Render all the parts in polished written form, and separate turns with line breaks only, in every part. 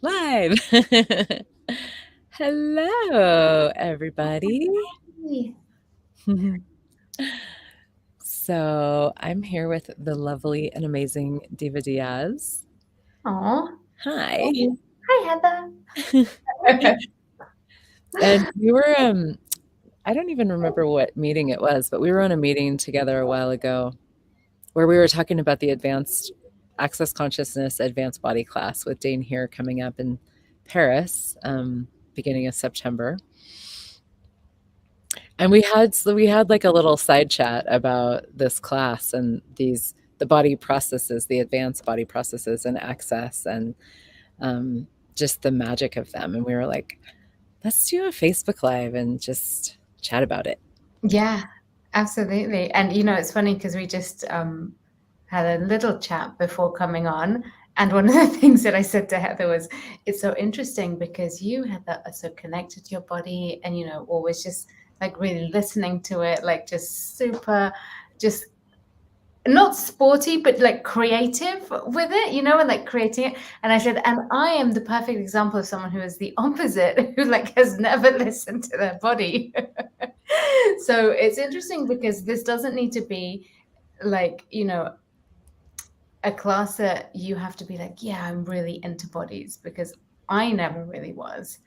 Live. Hello, everybody. So I'm here with the lovely and amazing Diva Diaz.
Aw.
Hi.
Hi, Heather.
And we were, I don't even remember what meeting it was, but we were on a meeting together a while ago where we were talking about the Advanced Access Consciousness Advanced Body class with Dane here coming up in Paris, beginning of September. And we had like a little side chat about this class and the body processes, the advanced body processes and access and just the magic of them. And we were like, let's do a Facebook Live and just chat about it.
Yeah, absolutely. And it's funny because we just had a little chat before coming on. And one of the things that I said to Heather was, it's so interesting because you, Heather, are so connected to your body and, always just like really listening to it, like just super, just not sporty, but like creative with it, and like creating it. And I said, and I am the perfect example of someone who is the opposite, who like has never listened to their body. So it's interesting because this doesn't need to be like, a class that you have to be like, yeah, I'm really into bodies, because I never really was.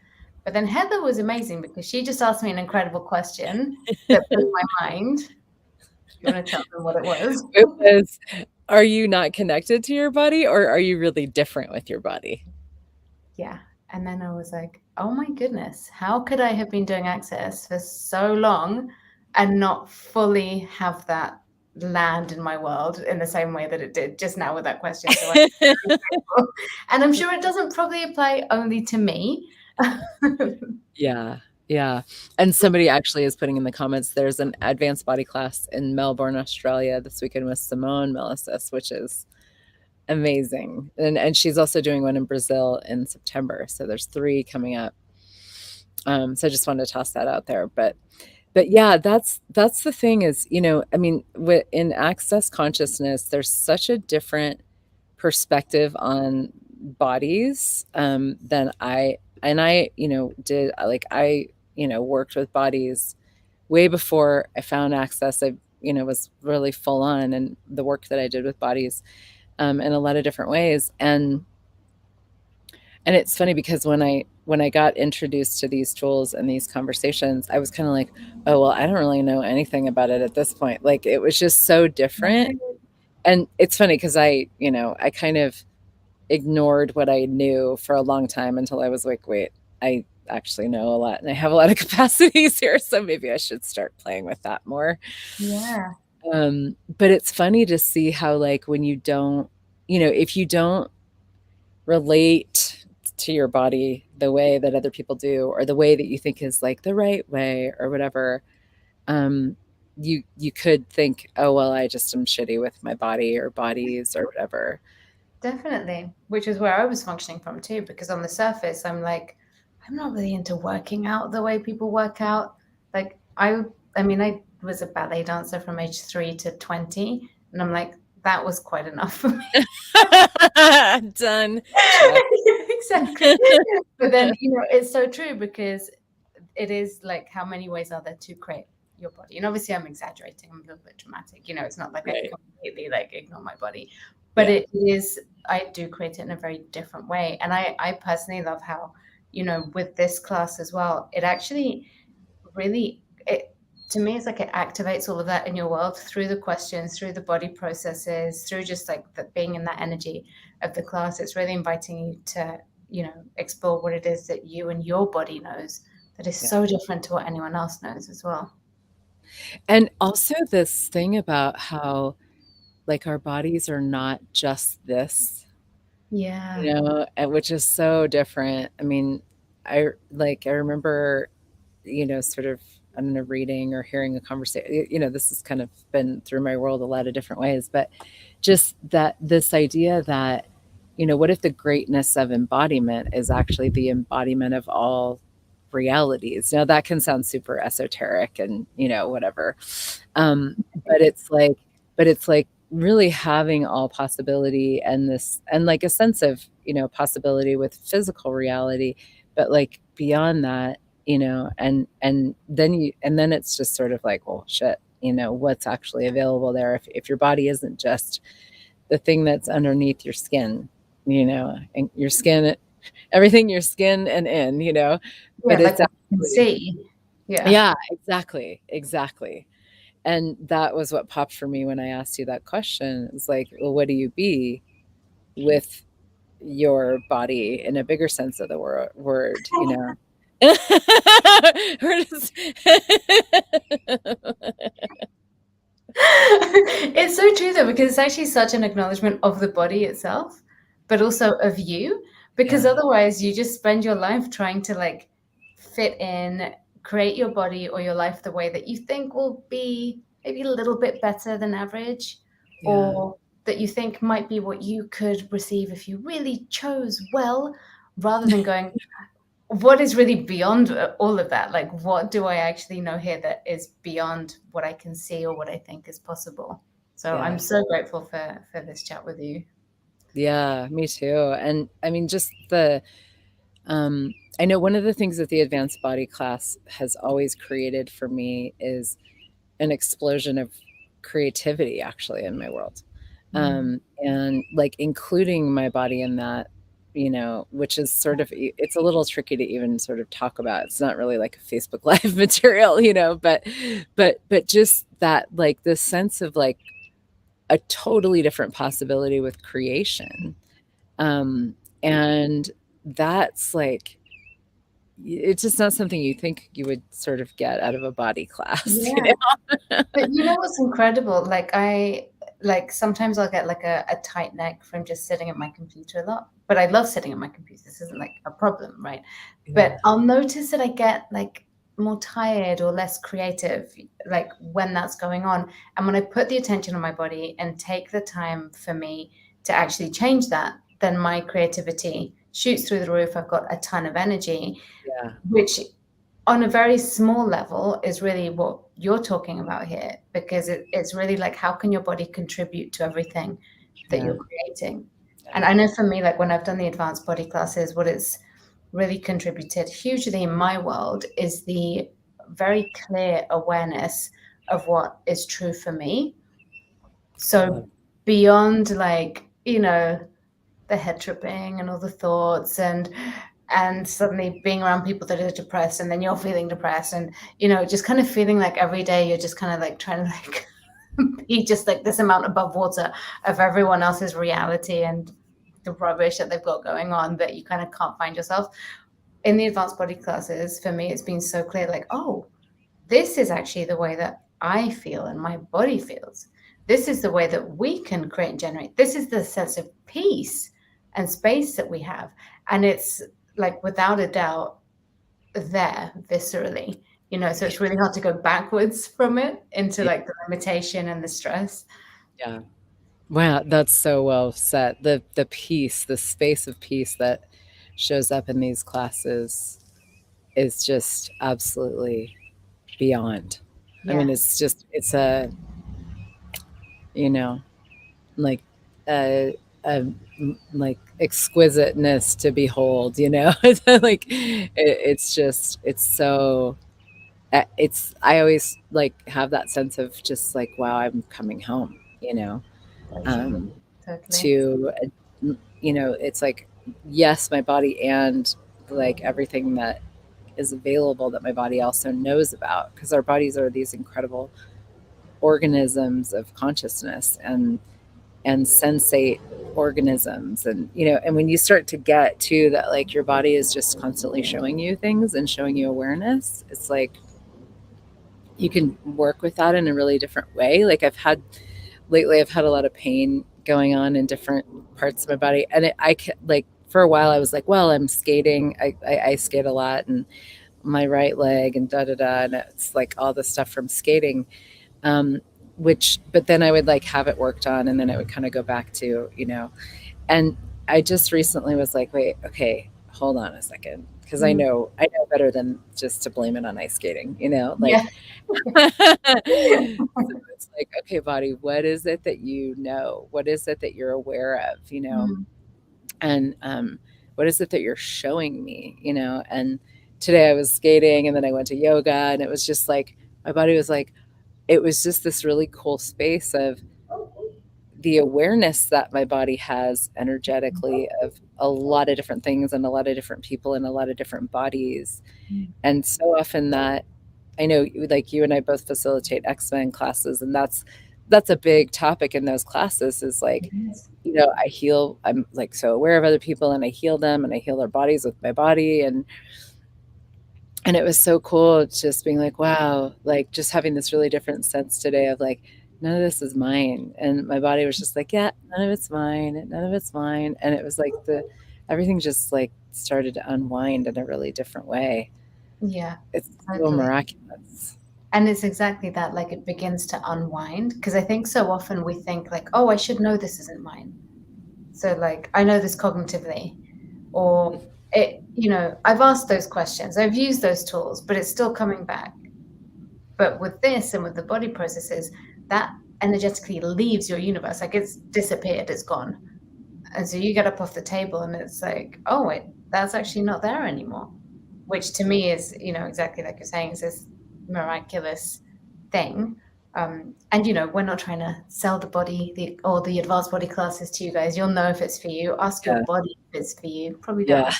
But then Heather was amazing because she just asked me an incredible question that blew my mind. You want to tell them what it was?
It was, are you not connected to your body or are you really different with your body?
Yeah. And then I was like, oh my goodness, how could I have been doing Access for so long and not fully have that land in my world in the same way that it did just now with that question? So I'm very grateful. And I'm sure it doesn't probably apply only to me.
Yeah, yeah. And somebody actually is putting in the comments, there's an advanced body class in Melbourne, Australia this weekend with Simone Milasas, which is amazing. And she's also doing one in Brazil in September. So there's 3 coming up. So I just wanted to toss that out there. But yeah, that's the thing is, I mean, in Access Consciousness, there's such a different perspective on bodies than I did like worked with bodies way before I found Access. I was really full on and the work that I did with bodies in a lot of different ways. And it's funny because when I got introduced to these tools and these conversations, I was kind of like, oh well, I don't really know anything about it at this point. Like it was just so different. And it's funny because I kind of ignored what I knew for a long time until I was like, wait, I actually know a lot and I have a lot of capacities here, so maybe I should start playing with that more.
Yeah.
But it's funny to see how, like, when you don't, if you don't relate to your body the way that other people do, or the way that you think is like the right way or whatever, um, you could think, oh well, I just am shitty with my body or bodies or whatever.
Definitely, which is where I was functioning from too, because on the surface, I'm like, I'm not really into working out the way people work out. Like I mean, I was a ballet dancer from age 3 to 20, and I'm like, that was quite enough for me.
Done. Check.
Exactly. But then, it's so true because it is like, how many ways are there to create your body? And obviously I'm exaggerating, I'm a little bit dramatic, it's not like I
Right.
completely like ignore my body, but
Yeah.
it is, I do create it in a very different way. And I personally love how, with this class as well, it actually really, it to me, it's like it activates all of that in your world through the questions, through the body processes, through just like being in that energy of the class. It's really inviting you to, explore what it is that you and your body knows that is
Yeah.
so different to what anyone else knows as well.
And also this thing about how, like, our bodies are not just this,
Yeah.
which is so different. I mean, I remember, sort of, I don't know, reading or hearing a conversation, this has kind of been through my world a lot of different ways, but just that this idea that, what if the greatness of embodiment is actually the embodiment of all realities? Now that can sound super esoteric and, whatever. But it's like, really having all possibility and this, and like a sense of, possibility with physical reality, but like beyond that, and then it's just sort of like, well, shit, what's actually available there if your body isn't just the thing that's underneath your skin, and your skin, everything your skin and in,
Yeah,
but
like
it's
what you can
actually,
see. Yeah.
yeah, exactly. And that was what popped for me when I asked you that question. It's like, well, what do you be with your body in a bigger sense of the word, We're just-
It's so true though, because it's actually such an acknowledgement of the body itself, but also of you, because
yeah,
otherwise you just spend your life trying to like fit in, create your body or your life the way that you think will be maybe a little bit better than average,
yeah,
or that you think might be what you could receive if you really chose well, rather than going, what is really beyond all of that? Like, what do I actually know here that is beyond what I can see or what I think is possible? So I'm
yeah,
so grateful for this chat with you.
yeah, me too. And I mean, just um, I know one of the things that the advanced body class has always created for me is an explosion of creativity actually in my world.
Mm.
And like including my body in that, which is sort of, it's a little tricky to even sort of talk about. It's not really like a Facebook Live material, but just that, like the sense of like a totally different possibility with creation. And that's like, it's just not something you think you would sort of get out of a body class,
Yeah. But you know what's incredible? Like sometimes I'll get like a tight neck from just sitting at my computer a lot. But I love sitting at my computer. This isn't like a problem, right?
Yeah.
But I'll notice that I get like more tired or less creative, like when that's going on. And when I put the attention on my body and take the time for me to actually change that, then my creativity shoots through the roof. I've got a ton of energy,
Yeah.
which on a very small level is really what you're talking about here, because it's really like, how can your body contribute to everything that
Yeah.
you're creating?
Yeah.
And I know for me, like when I've done the advanced body classes, what it's really contributed hugely in my world is the very clear awareness of what is true for me.
I love.
So beyond like, the head tripping and all the thoughts and suddenly being around people that are depressed and then you're feeling depressed and just kind of feeling like every day you're just kind of like trying to like be just like this amount above water of everyone else's reality and the rubbish that they've got going on, that you kind of can't find yourself. In the advanced body classes, for me it's been so clear, like, oh, this is actually the way that I feel and my body feels. This is the way that we can create and generate. This is the sense of peace and space that we have. And it's like, without a doubt, there viscerally, so it's really hard to go backwards from it into like the limitation and the stress.
Yeah. Wow, that's so well said. The peace, the space of peace that shows up in these classes is just absolutely beyond. I mean,
Yeah.
it's just, it's a, you know, like a like exquisiteness to behold, It's like it's just, it's so, it's, I always like have that sense of just like, wow, I'm coming home,
Totally.
um
Totally.
to it's like, yes, my body and like everything that is available that my body also knows about, because our bodies are these incredible organisms of consciousness and sensate organisms, and when you start to get to that, like your body is just constantly showing you things and showing you awareness, it's like you can work with that in a really different way. Like I've had a lot of pain going on in different parts of my body, and I can, like, for a while I was like, well, I'm skating, I ice skate a lot, and my right leg and da da da, and it's like all the stuff from skating, um, which, but then I would like have it worked on, and then it would kind of go back to, and I just recently was like, wait, okay, hold on a second, because I know better than just to blame it on ice skating,
Yeah.
So it's like, okay, body, what is it that you know? What is it that you're aware of,
Mm.
And what is it that you're showing me, And today I was skating and then I went to yoga, and it was just like my body was like, it was just this really cool space of the awareness that my body has energetically of a lot of different things and a lot of different people and a lot of different bodies. And so often that I know, like, you and I both facilitate X-Men classes, and that's a big topic in those classes is like,
Yes.
I'm like so aware of other people, and I heal them and I heal their bodies with my body. And it was so cool just being like, wow, like just having this really different sense today of like, none of this is mine. And my body was just like, yeah, none of it's mine. None of it's mine. And it was like everything just like started to unwind in a really different way.
Yeah,
It's so
totally.
miraculous.
And it's exactly that, like it begins to unwind. Because I think so often we think like, oh, I should know this isn't mine. So like, I know this cognitively, or I've asked those questions, I've used those tools, but it's still coming back. But with this and with the body processes, that energetically leaves your universe, like it's disappeared, it's gone. And so you get up off the table and it's like, oh, wait, that's actually not there anymore. Which to me is, exactly like you're saying, is this miraculous thing. And we're not trying to sell the body or the advanced body classes to you guys. You'll know if it's for you. Ask your
Yeah.
body if it's for you. Probably don't
Yeah.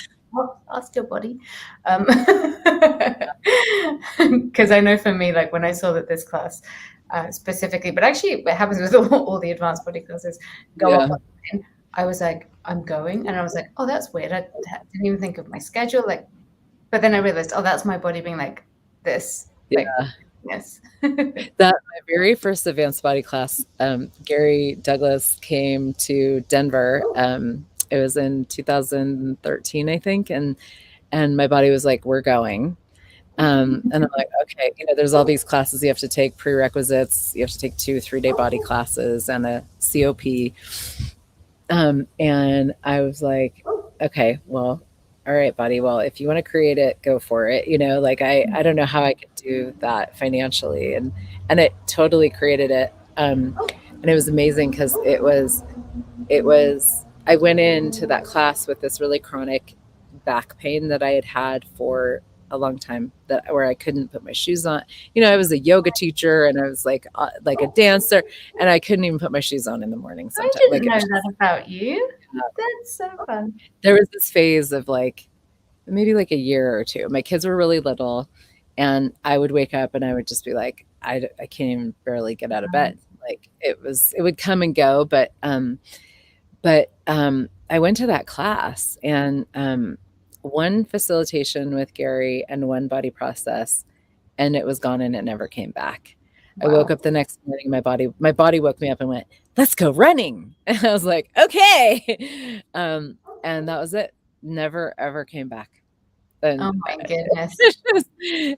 ask your body. Because I know for me, like when I saw that this class specifically, but actually it happens with all the advanced body classes, go up
Yeah.
online, I was like, I'm going. And I was like, oh, that's weird. I didn't even think of my schedule. Like, but then I realized, oh, that's my body being like this.
Yeah.
Like, yes.
That my very first advanced body class, Gary Douglas came to Denver. It was in 2013, I think, and my body was like, "We're going." And I'm like, "Okay." There's all these classes you have to take, prerequisites. You have to take 2 3-day body classes and a COP. And I was like, "Okay, well, all right, buddy. Well, if you want to create it, go for it." Like I don't know how I could do that financially, and it totally created it. And it was amazing because it was I went into that class with this really chronic back pain that I had had for a long time, that where I couldn't put my shoes on. I was a yoga teacher and I was like a dancer, and I couldn't even put my shoes on in the morning
I
sometimes.
didn't
Like it
know
was
that
just,
about you. That's so fun.
there was this phase of like maybe like a year or two. My kids were really little, and I would wake up and I would just be like, I can't even barely get out of bed. Like it would come and go, but I went to that class, and one facilitation with Gary and one body process, and it was gone and it never came back. I woke
Wow.
up the next morning, my body woke me up and went, "Let's go running." And I was like, "Okay." And that was it. Never ever came back.
Oh
And
my goodness.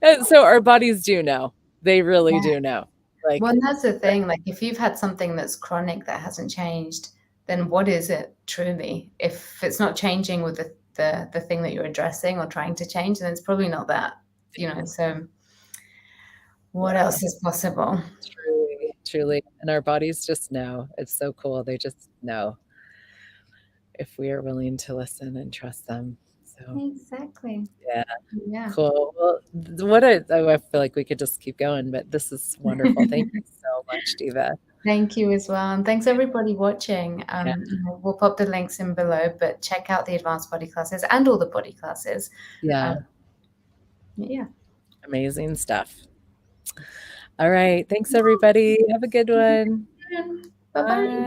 and so our bodies do know. They really
Yeah.
do know.
Well,
Like,
and that's the thing. Like, if you've had something that's chronic that hasn't changed, then what is it truly? If it's not changing with the thing that you're addressing or trying to change, then it's probably not that. So what
yeah,
else is possible?
truly, truly. And our bodies just know. It's so cool. They just know if we are willing to listen and trust them. So,
Exactly.
yeah,
Yeah.
cool. Well, I feel like we could just keep going, but this is wonderful. Thank you so much, Diva.
Thank you as well. And thanks everybody watching.
Yeah,
We'll pop the links in below, but check out the advanced body classes and all the body classes.
yeah,
Yeah.
amazing stuff. All right. Thanks, everybody. Have a good one.
Bye bye.
Bye.